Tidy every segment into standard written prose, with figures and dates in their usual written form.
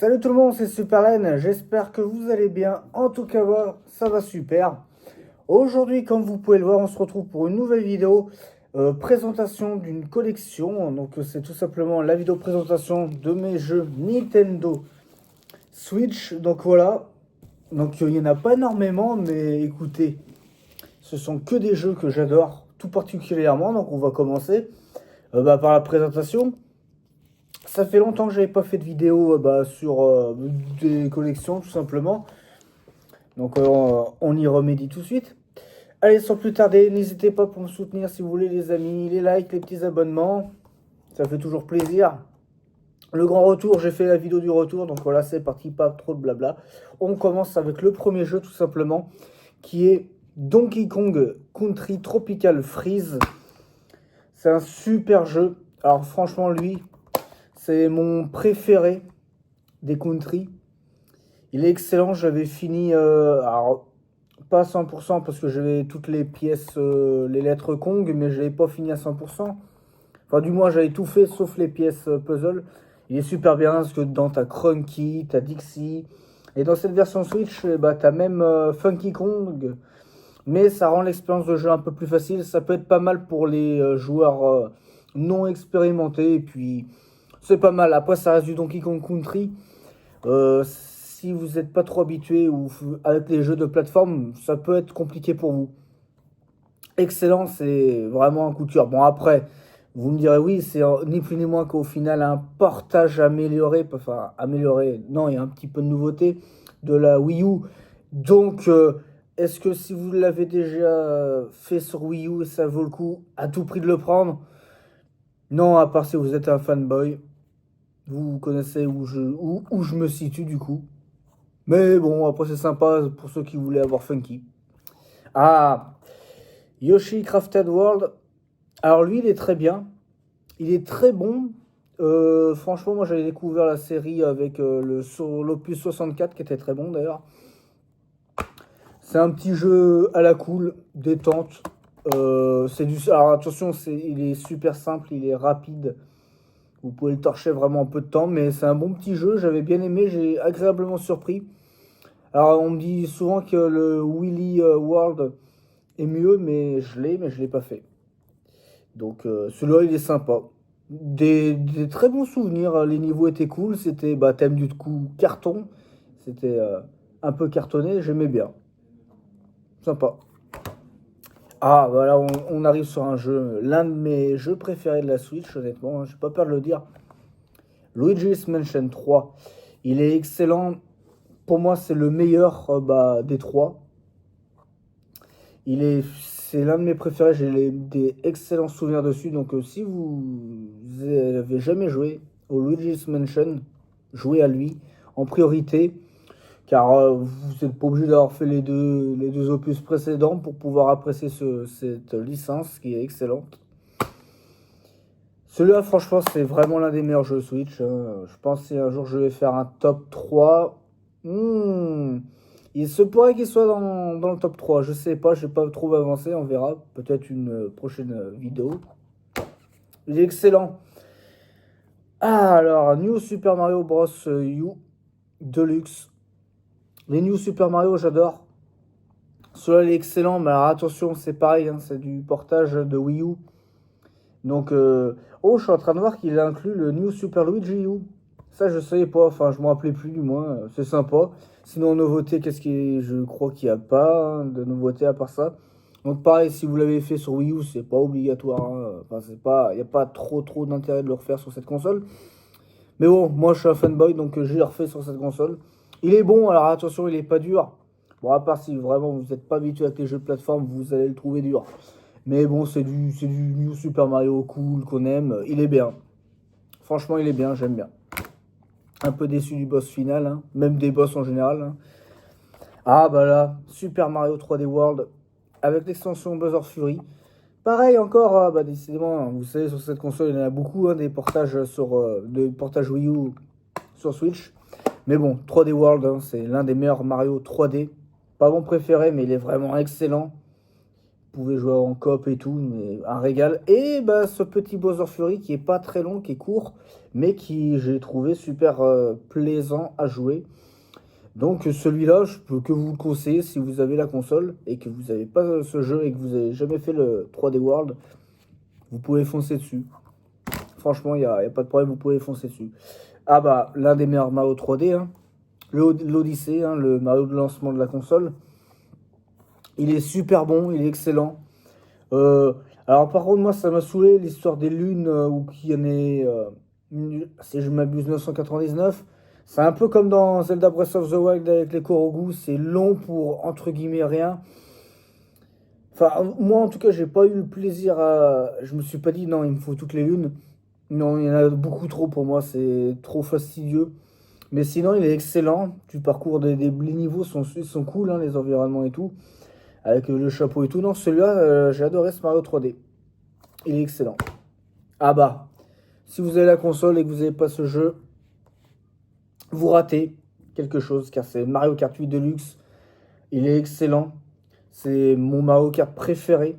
Salut tout le monde, c'est Superlen, j'espère que vous allez bien. En tout cas, moi, ça va super. Aujourd'hui, comme vous pouvez le voir, on se retrouve pour une nouvelle vidéo présentation d'une collection. Donc, c'est tout simplement la vidéo présentation de mes jeux Nintendo Switch. Donc, voilà. Donc, il n'y en a pas énormément, mais écoutez, ce sont que des jeux que j'adore tout particulièrement. Donc, on va commencer par la présentation. Ça fait longtemps que j'avais pas fait de vidéo sur des collections tout simplement. Donc on y remédie tout de suite. Allez, sans plus tarder, n'hésitez pas pour me soutenir si vous voulez les amis, les likes, les petits abonnements. Ça fait toujours plaisir. Le grand retour, j'ai fait la vidéo du retour, donc voilà, c'est parti, pas trop de blabla. On commence avec le premier jeu tout simplement, qui est Donkey Kong Country Tropical Freeze. C'est un super jeu. Alors franchement, lui, c'est mon préféré des country. Il est excellent, j'avais fini, alors pas à 100% parce que j'avais toutes les pièces, les lettres Kong, mais je l'avais pas fini à 100%. Enfin du moins j'avais tout fait sauf les pièces puzzle. Il est super bien parce que dedans t'as Crunky, t'as Dixie. Et dans cette version Switch, t'as même Funky Kong. Mais ça rend l'expérience de jeu un peu plus facile. Ça peut être pas mal pour les joueurs non expérimentés. Et puis c'est pas mal. Après ça reste du Donkey Kong Country. Si vous n'êtes pas trop habitué ou avec les jeux de plateforme, ça peut être compliqué pour vous. Excellent, c'est vraiment un coup de cœur. Bon, après, vous me direz, oui, c'est ni plus ni moins qu'au final un portage amélioré. Enfin, amélioré, non, il y a un petit peu de nouveauté de la Wii U. Donc, est-ce que si vous l'avez déjà fait sur Wii U, ça vaut le coup à tout prix de le prendre? Non, à part si vous êtes un fanboy. Vous connaissez où je me situe du coup. Mais bon, après c'est sympa pour ceux qui voulaient avoir Funky. Ah, Yoshi Crafted World. Alors lui, il est très bien. Il est très bon. Franchement, moi j'avais découvert la série avec l'Opus 64 qui était très bon d'ailleurs. C'est un petit jeu à la cool, détente. Alors attention, il est super simple, il est rapide. Vous pouvez le torcher vraiment en peu de temps, mais c'est un bon petit jeu. J'avais bien aimé, j'ai agréablement surpris. Alors, on me dit souvent que le Willy World est mieux, mais je l'ai pas fait. Donc, celui-là, il est sympa. Des très bons souvenirs. Les niveaux étaient cool. C'était thème du coup carton. C'était un peu cartonné. J'aimais bien. Sympa. Ah, voilà, on arrive sur un jeu, l'un de mes jeux préférés de la Switch, honnêtement. Hein, j'ai pas peur de le dire. Luigi's Mansion 3. Il est excellent. Pour moi, c'est le meilleur des trois. C'est l'un de mes préférés. J'ai des excellents souvenirs dessus. Donc, si vous n'avez jamais joué au Luigi's Mansion, jouez à lui en priorité. Car vous n'êtes pas obligé d'avoir fait les deux opus précédents pour pouvoir apprécier cette licence qui est excellente. Celui-là, franchement, c'est vraiment l'un des meilleurs jeux Switch. Hein. Je pense que si un jour je vais faire un top 3. Il se pourrait qu'il soit dans le top 3. Je sais pas, je n'ai pas trop avancé. On verra. Peut-être une prochaine vidéo. Il est excellent. Ah, alors, New Super Mario Bros. U Deluxe. Les New Super Mario, j'adore. Celui-là, il est excellent. Mais alors, attention, c'est pareil. Hein, c'est du portage de Wii U. Donc, je suis en train de voir qu'il a inclus le New Super Luigi U. Ça, je savais pas. Enfin, je m'en rappelais plus, du moins. C'est sympa. Sinon, nouveauté, je crois qu'il n'y a pas hein, de nouveauté à part ça. Donc, pareil, si vous l'avez fait sur Wii U, c'est pas obligatoire. Hein. Enfin, il n'y a pas trop d'intérêt de le refaire sur cette console. Mais bon, moi, je suis un fanboy, donc je l'ai refait sur cette console. Il est bon. Alors, attention, il est pas dur. Bon, à part si vraiment vous n'êtes pas habitué avec les jeux de plateforme, vous allez le trouver dur. Mais bon, c'est du New Super Mario cool qu'on aime. Il est bien. Franchement, il est bien, j'aime bien. Un peu déçu du boss final, hein, même des boss en général. Hein. Ah bah là, Super Mario 3D World avec l'extension Bowser Fury. Pareil encore, décidément, hein, vous savez, sur cette console, il y en a beaucoup hein, des portages de portages Wii U sur Switch. Mais bon, 3D World, hein, c'est l'un des meilleurs Mario 3D. Pas mon préféré, mais il est vraiment excellent. pouvez jouer en coop et tout, mais un régal. Et bah, ce petit Bowser Fury qui est pas très long, qui est court, mais qui j'ai trouvé super plaisant à jouer. Donc celui-là, je peux que vous le conseiller si vous avez la console et que vous n'avez pas ce jeu et que vous n'avez jamais fait le 3D World, vous pouvez foncer dessus. Franchement, il n'y a pas de problème, vous pouvez foncer dessus. Ah bah, l'un des meilleurs Mario 3D, hein, l'Odyssey, hein, le Mario de lancement de la console. Il est super bon, il est excellent. Euh, alors par contre, moi, ça m'a saoulé l'histoire des lunes où qu'il y en ait, si je m'abuse, 999. C'est un peu comme dans Zelda Breath of the Wild avec les Korogu, c'est long pour entre guillemets rien. Enfin, moi en tout cas, j'ai pas eu le plaisir à. Je me suis pas dit non, il me faut toutes les lunes. Non, il y en a beaucoup trop pour moi, c'est trop fastidieux. Mais sinon, il est excellent. Tu parcours les niveaux sont cool, hein, les environnements et tout. Avec le chapeau et tout. Non, celui-là, j'ai adoré ce Mario 3D. Il est excellent. Ah bah, si vous avez la console et que vous n'avez pas ce jeu, vous ratez quelque chose, car c'est Mario Kart 8 Deluxe. Il est excellent. C'est mon Mario Kart préféré,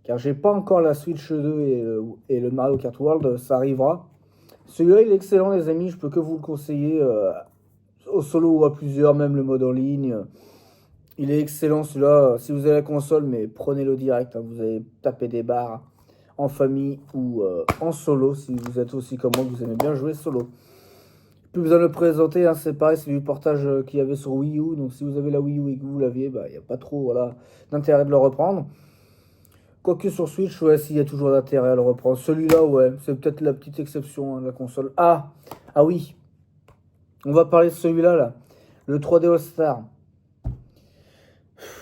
car j'ai pas encore la Switch 2 et le Mario Kart World, ça arrivera. Celui-là, il est excellent, les amis. Je peux que vous le conseiller au solo ou à plusieurs, même le mode en ligne. Il est excellent celui-là. Si vous avez la console, mais prenez-le direct, hein. Vous allez taper des barres en famille ou en solo, si vous êtes aussi comme moi, vous aimez bien jouer solo. Plus besoin de le présenter, hein, c'est pareil, c'est du portage qu'il y avait sur Wii U. Donc si vous avez la Wii U et que vous l'aviez, bah, il n'y a pas trop d'intérêt de le reprendre. Quoique sur Switch, ouais, s'il y a toujours d'intérêt à le reprendre. Celui-là, ouais, c'est peut-être la petite exception, hein, de la console. Ah oui, on va parler de celui-là, là. Le 3D All-Star.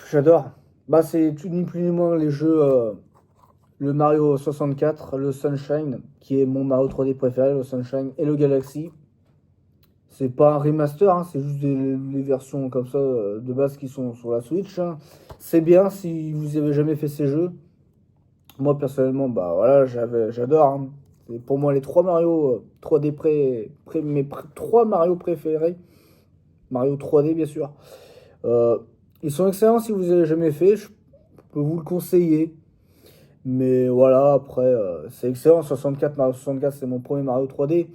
J'adore. Bah, c'est ni plus ni moins les jeux. Le Mario 64, le Sunshine, qui est mon Mario 3D préféré, le Sunshine et le Galaxy. C'est pas un remaster, hein, c'est juste les versions comme ça de base qui sont sur la Switch, hein. C'est bien si vous avez jamais fait ces jeux. Moi personnellement, bah voilà, j'adore, hein. C'est pour moi les trois Mario 3D mes trois Mario préférés. Mario 3D bien sûr. Euh, Ils sont excellents si vous avez jamais fait, je peux vous le conseiller. Mais voilà, après, c'est excellent. 64, Mario 64, c'est mon premier Mario 3D.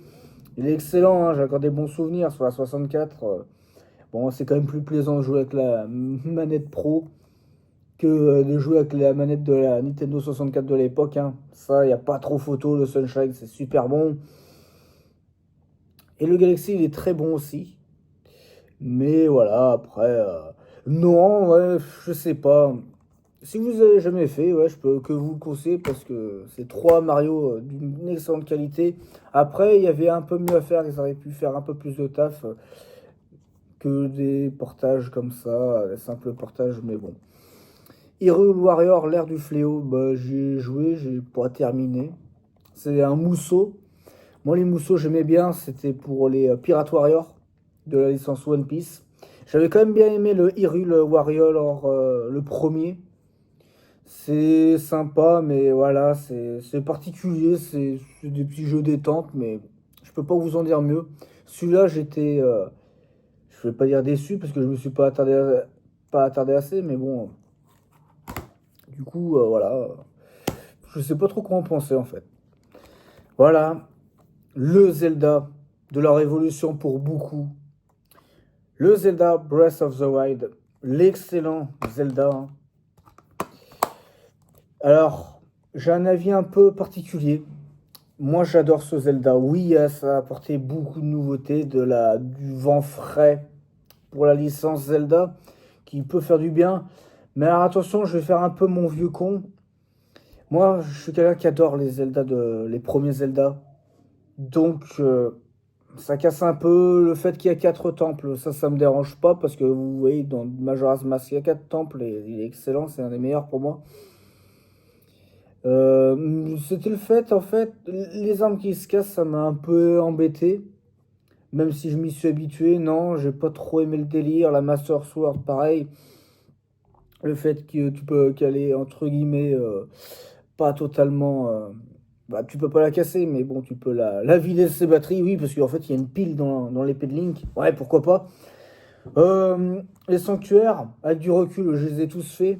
Il est excellent, hein, j'ai encore des bons souvenirs sur la 64. Bon, c'est quand même plus plaisant de jouer avec la manette Pro que de jouer avec la manette de la Nintendo 64 de l'époque, hein. Ça, il n'y a pas trop photo. Le Sunshine, c'est super bon. Et le Galaxy, il est très bon aussi. Mais voilà, après, non, ouais, je sais pas. Si vous avez jamais fait, ouais, je peux que vous le conseiller parce que c'est trois Mario d'une excellente qualité. Après, il y avait un peu mieux à faire, ils auraient pu faire un peu plus de taf que des portages comme ça, des simples portages, mais bon. Hyrule Warrior, l'ère du fléau, bah, j'ai joué, j'ai pas terminé. C'est un mousseau. Moi, les mousseaux, j'aimais bien, c'était pour les Pirate Warrior de la licence One Piece. J'avais quand même bien aimé le Hyrule Warrior, le premier. C'est sympa, mais voilà, c'est particulier, c'est des petits jeux détente, mais je peux pas vous en dire mieux. Celui-là, j'étais, je vais pas dire déçu parce que je me suis pas attardé assez, mais bon, du coup, voilà, je sais pas trop quoi en penser en fait. Voilà, le Zelda de la révolution pour beaucoup, le Zelda Breath of the Wild, l'excellent Zelda, hein. Alors, j'ai un avis un peu particulier. Moi, j'adore ce Zelda. Oui, ça a apporté beaucoup de nouveautés, du vent frais pour la licence Zelda, qui peut faire du bien. Mais alors, attention, je vais faire un peu mon vieux con. Moi, je suis quelqu'un qui adore les premiers Zelda. Donc, ça casse un peu le fait qu'il y a quatre temples. Ça me dérange pas parce que vous voyez, dans Majora's Mask, il y a quatre temples et il est excellent. C'est un des meilleurs pour moi. C'était le fait, en fait, les armes qui se cassent, ça m'a un peu embêté. Même si je m'y suis habitué, non, j'ai pas trop aimé le délire. La Master Sword, pareil. Le fait que tu peux qu'elle est, entre guillemets, pas totalement. Bah, tu peux pas la casser, mais bon, tu peux la vider de ses batteries, oui, parce qu'en fait, il y a une pile dans l'épée de Link. Ouais, pourquoi pas. Les sanctuaires, avec du recul, je les ai tous faits.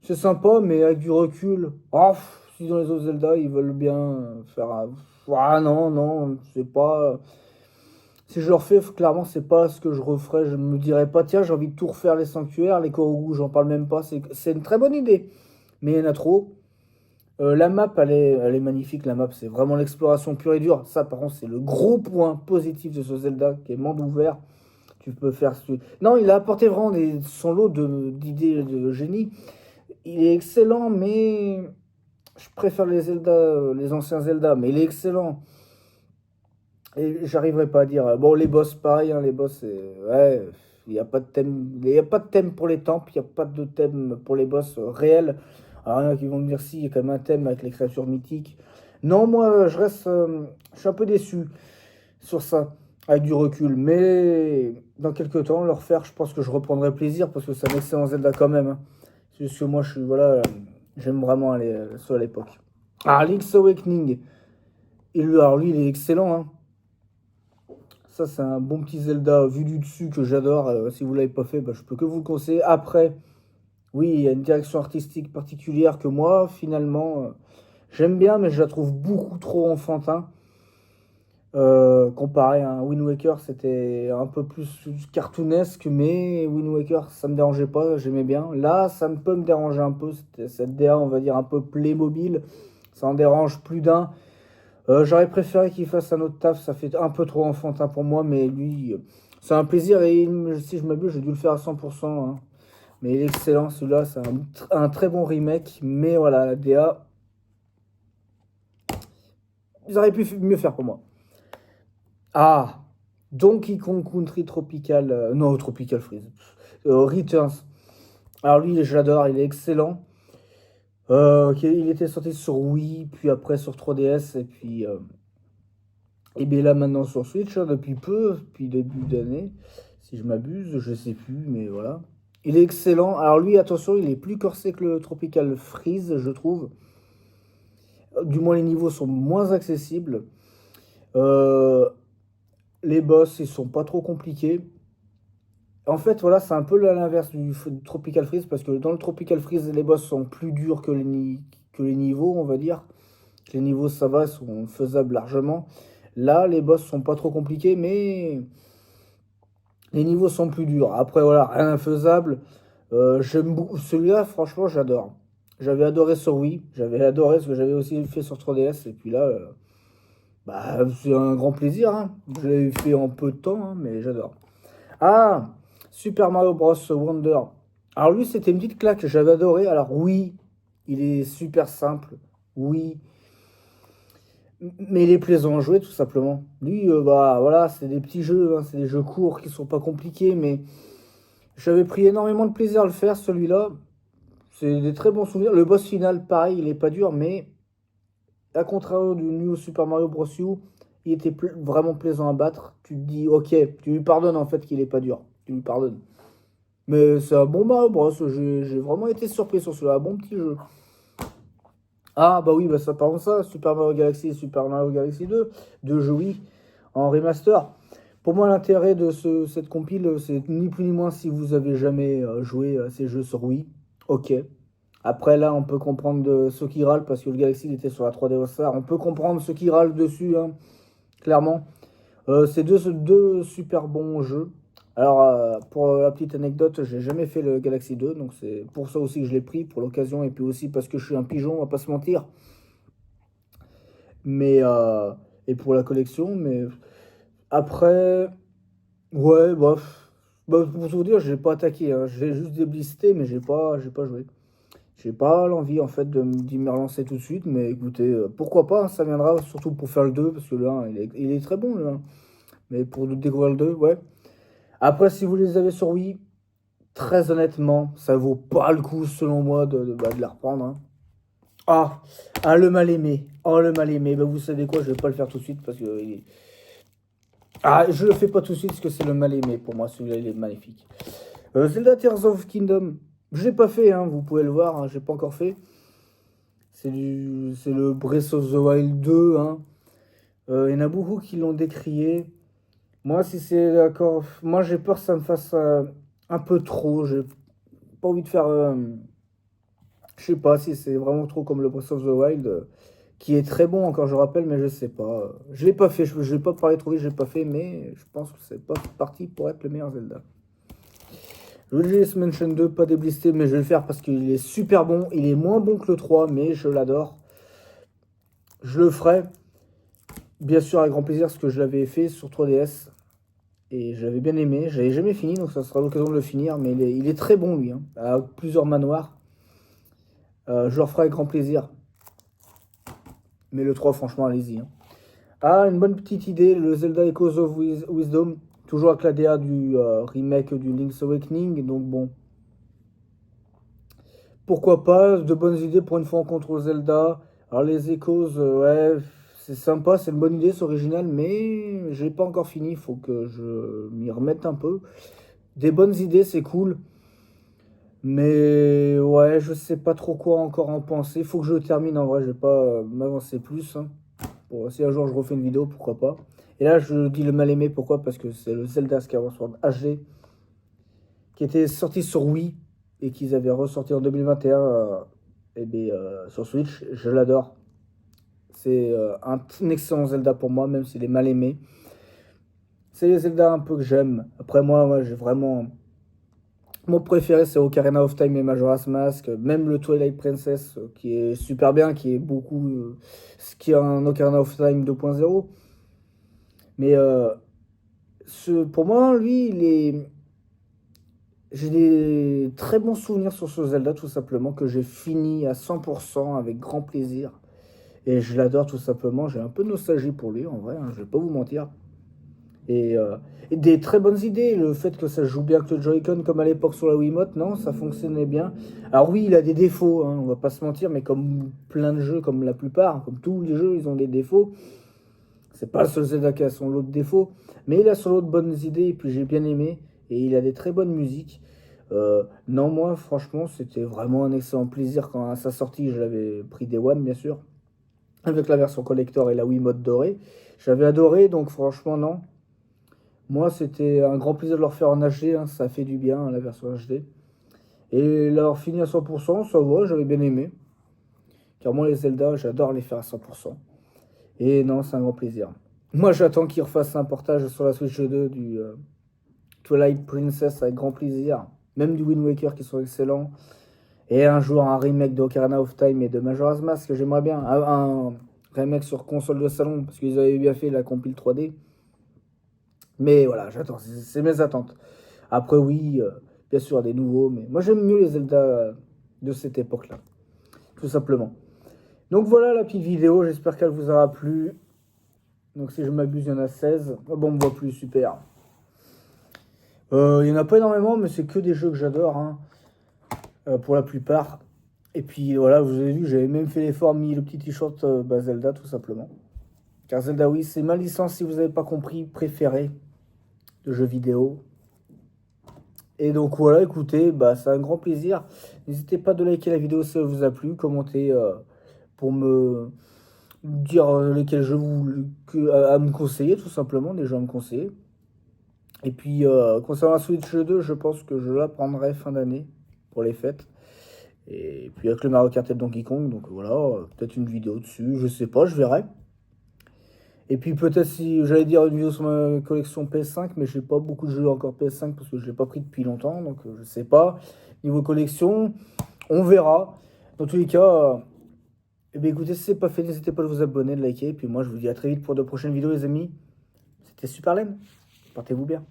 c'est sympa, mais avec du recul. Oh, si dans les autres Zelda, ils veulent bien faire un... Ah non, non, c'est pas... Si je le refais, clairement, c'est pas ce que je referais. Je me dirais pas, tiens, j'ai envie de tout refaire les sanctuaires, les Korogu, j'en parle même pas. C'est une très bonne idée, mais il y en a trop. La map, elle est magnifique. La map, c'est vraiment l'exploration pure et dure. Ça, par contre, c'est le gros point positif de ce Zelda, qui est monde ouvert. Tu peux faire... Non, il a apporté vraiment son lot d'idées de génie. Il est excellent, mais je préfère les Zelda, les anciens Zelda, mais il est excellent. Et j'arriverai pas à dire. Bon, les boss, pareil, hein, les boss, ouais, il n'y a pas de thème. Il y a pas de thème pour les temples, il n'y a pas de thème pour les boss réels. Alors, il y en a qui vont me dire si, il y a quand même un thème avec les créatures mythiques. Non, moi, je reste. Je suis un peu déçu sur ça, avec du recul. Mais dans quelques temps, le refaire, je pense que je reprendrai plaisir parce que c'est un excellent Zelda quand même, hein. C'est juste que moi, je suis. Voilà, j'aime vraiment aller sur l'époque. Ah, Link's Awakening. Alors, lui, il est excellent, hein. Ça, c'est un bon petit Zelda vu du dessus que j'adore. Si vous ne l'avez pas fait, bah, je peux que vous le conseiller. Après, oui, il y a une direction artistique particulière que moi, finalement, j'aime bien, mais je la trouve beaucoup trop enfantin. Comparé à un Wind Waker, c'était un peu plus cartoonesque, mais Wind Waker, ça me dérangeait pas, j'aimais bien. Là, ça peut me déranger un peu, cette DA, on va dire, un peu Playmobil. Ça en dérange plus d'un. J'aurais préféré qu'il fasse un autre taf, ça fait un peu trop enfantin pour moi, mais lui, c'est un plaisir et si je m'abuse, j'ai dû le faire à 100%, hein. Mais il est excellent celui-là, c'est un très bon remake, mais voilà, la DA, ils auraient pu mieux faire pour moi. Ah, Donkey Kong Country Tropical, non, Tropical Freeze, Returns. Alors lui, j'adore, il est excellent. Il était sorti sur Wii, puis après sur 3DS, et bien là maintenant sur Switch, hein, depuis peu, depuis début d'année, si je m'abuse, je sais plus, mais voilà. Il est excellent. Alors lui, attention, il est plus corsé que le Tropical Freeze, je trouve. Du moins, les niveaux sont moins accessibles. Euh, les boss, ils sont pas trop compliqués. En fait, voilà, c'est un peu l'inverse du Tropical Freeze, parce que dans le Tropical Freeze, les boss sont plus durs que les niveaux, on va dire. Les niveaux, ça va, sont faisables largement. Là, les boss sont pas trop compliqués, mais les niveaux sont plus durs. Après, voilà, rien d'infaisable. J'aime beaucoup. Celui-là, franchement, j'adore. J'avais adoré sur Wii. J'avais adoré ce que j'avais aussi fait sur 3DS. Et puis là, bah, c'est un grand plaisir, hein. Je l'ai fait en peu de temps, hein, mais j'adore. Ah, Super Mario Bros. Wonder. Alors lui, c'était une petite claque. J'avais adoré. Alors oui, il est super simple. Oui, mais il est plaisant à jouer, tout simplement. Lui, bah voilà, c'est des petits jeux, hein, c'est des jeux courts qui sont pas compliqués, mais j'avais pris énormément de plaisir à le faire, celui-là. C'est des très bons souvenirs. Le boss final, pareil, il est pas dur, mais à contrario du New Super Mario Bros. U, il était vraiment plaisant à battre. Tu te dis, ok, tu lui pardonnes en fait qu'il est pas dur. Tu lui pardonnes. Mais c'est un bon Mario Bros. J'ai vraiment été surpris sur celui-là. Un bon petit jeu. Ah, bah oui, bah ça parle de ça. Super Mario Galaxy et Super Mario Galaxy 2. Deux jeux, oui, en remaster. Pour moi, l'intérêt de cette compile, c'est ni plus ni moins si vous avez jamais joué à ces jeux sur Wii. Ok. Après, là, on peut comprendre ceux qui râlent parce que le Galaxy il était sur la 3D All-Star. On peut comprendre ceux qui râlent dessus, hein, clairement. C'est deux super bons jeux. Alors, pour la petite anecdote, j'ai jamais fait le Galaxy 2, donc c'est pour ça aussi que je l'ai pris, pour l'occasion, et puis aussi parce que je suis un pigeon, on va pas se mentir. Mais, et pour la collection, mais après, ouais, bof. Bah, pour tout vous dire, j'ai pas attaqué, hein. J'ai juste déblisté, mais j'ai pas joué. J'ai pas l'envie en fait d'y me relancer tout de suite, mais écoutez, pourquoi pas, hein, ça viendra surtout pour faire le 2 parce que le 1 il est très bon le 1. Mais pour découvrir le 2, ouais. Après, si vous les avez sur Wii, très honnêtement, ça vaut pas le coup selon moi de la reprendre, hein. Ah, ah, le mal aimé. Oh, le mal aimé. Bah, vous savez quoi, je vais pas le faire tout de suite parce que. Ah, je le fais pas tout de suite parce que c'est le mal aimé pour moi. Celui-là, il est magnifique. Zelda Tears of Kingdom. Je l'ai pas fait, hein, vous pouvez le voir, hein, j'ai pas encore fait. C'est le Breath of the Wild 2, hein. Il y en a beaucoup qui l'ont décrié. Moi, si c'est d'accord, moi j'ai peur que ça me fasse un peu trop. J'ai pas envie de faire Je sais pas si c'est vraiment trop comme le Breath of the Wild, qui est très bon encore, je rappelle, mais je sais pas. Je l'ai pas fait, je vais pas parler trop vite, je l'ai pas fait, mais je pense que c'est pas parti pour être le meilleur Zelda. Luigi's Mansion 2, pas déblisté, mais je vais le faire parce qu'il est super bon. Il est moins bon que le 3, mais je l'adore. Je le ferai, bien sûr, avec grand plaisir, parce que je l'avais fait sur 3DS. Et j'avais bien aimé. J'avais jamais fini, donc ça sera l'occasion de le finir. Mais il est très bon, lui, hein, à plusieurs manoirs. Je le ferai avec grand plaisir. Mais le 3, franchement, allez-y. Hein. Ah, une bonne petite idée, le Zelda Echoes of Wisdom. Toujours avec la DA du remake du Link's Awakening. Donc bon, pourquoi pas, de bonnes idées pour une fois on contrôle Zelda. Alors les Echoes, ouais, c'est sympa, c'est une bonne idée, c'est original, mais j'ai pas encore fini, il faut que je m'y remette un peu. Des bonnes idées, c'est cool. Mais ouais, je sais pas trop quoi encore en penser. Faut que je le termine en vrai, je vais pas m'avancer plus. Hein. Bon, si un jour je refais une vidéo, pourquoi pas. Et là, je dis le mal aimé, pourquoi? Parce que c'est le Zelda Skyward Sword HD qui était sorti sur Wii et qu'ils avaient ressorti en 2021 sur Switch. Je l'adore. C'est un excellent Zelda pour moi, même s'il est mal aimé. C'est les Zelda un peu que j'aime. Après, moi j'ai vraiment. Mon préféré, c'est Ocarina of Time et Majora's Mask. Même le Twilight Princess, qui est super bien, qui est beaucoup. Ce qui est un Ocarina of Time 2.0. Mais pour moi, lui, j'ai des très bons souvenirs sur ce Zelda, tout simplement, que j'ai fini à 100% avec grand plaisir. Et je l'adore tout simplement. J'ai un peu de nostalgie pour lui, en vrai, hein, je vais pas vous mentir. Et, euh, et des très bonnes idées. Le fait que ça joue bien avec le Joy-Con comme à l'époque sur la Wiimote, non, ça fonctionnait bien. Alors oui, il a des défauts, hein, on va pas se mentir, mais comme plein de jeux, comme la plupart, comme tous les jeux, ils ont des défauts. C'est pas le seul Zelda qui a son lot de défauts, mais il a son lot de bonnes idées, et puis j'ai bien aimé. Et il a des très bonnes musiques. Non, moi, franchement, c'était vraiment un excellent plaisir quand à sa sortie, je l'avais pris Day One, bien sûr, avec la version collector et la Wiimote dorée. J'avais adoré, donc franchement, non. Moi, c'était un grand plaisir de leur faire en HD, hein, ça fait du bien, hein, la version HD. Et leur fini à 100%, ça va, j'avais bien aimé. Car moi, les Zelda, j'adore les faire à 100%. Et non, c'est un grand plaisir. Moi, j'attends qu'ils refassent un portage sur la Switch 2 du Twilight Princess avec grand plaisir. Même du Wind Waker qui sont excellents. Et un jour, un remake de Ocarina of Time et de Majora's Mask, que j'aimerais bien. Un remake sur console de salon, parce qu'ils avaient bien fait la compile 3D. Mais voilà, j'attends, c'est mes attentes. Après, oui, bien sûr, des nouveaux, mais moi j'aime mieux les Zelda de cette époque-là, tout simplement. Donc voilà la petite vidéo, j'espère qu'elle vous aura plu. Donc si je m'abuse, il y en a 16. Ah bon, on ne voit plus, super. Il n'y en a pas énormément, mais c'est que des jeux que j'adore, hein, pour la plupart. Et puis voilà, vous avez vu, j'avais même fait l'effort, mis le petit t-shirt Zelda, tout simplement. Car Zelda, oui, c'est ma licence, si vous n'avez pas compris, préférée de jeux vidéo. Et donc voilà, écoutez, c'est un grand plaisir. N'hésitez pas à liker la vidéo si elle vous a plu, commenter pour me dire lesquels jeux à me conseiller, tout simplement, des jeux à me conseiller. Et puis, concernant la Switch 2, je pense que je la prendrai fin d'année pour les fêtes. Et puis avec le Mario Kart et le Donkey Kong, donc voilà, peut-être une vidéo dessus, je sais pas, je verrai. Et puis peut-être si j'allais dire une vidéo sur ma collection PS5, mais j'ai pas beaucoup de jeux encore PS5 parce que je l'ai pas pris depuis longtemps, donc je sais pas. Niveau collection, on verra. Dans tous les cas, eh bien écoutez, si c'est pas fait, n'hésitez pas à vous abonner, de liker. Et puis moi je vous dis à très vite pour de prochaines vidéos les amis. C'était Super Len. Portez-vous bien.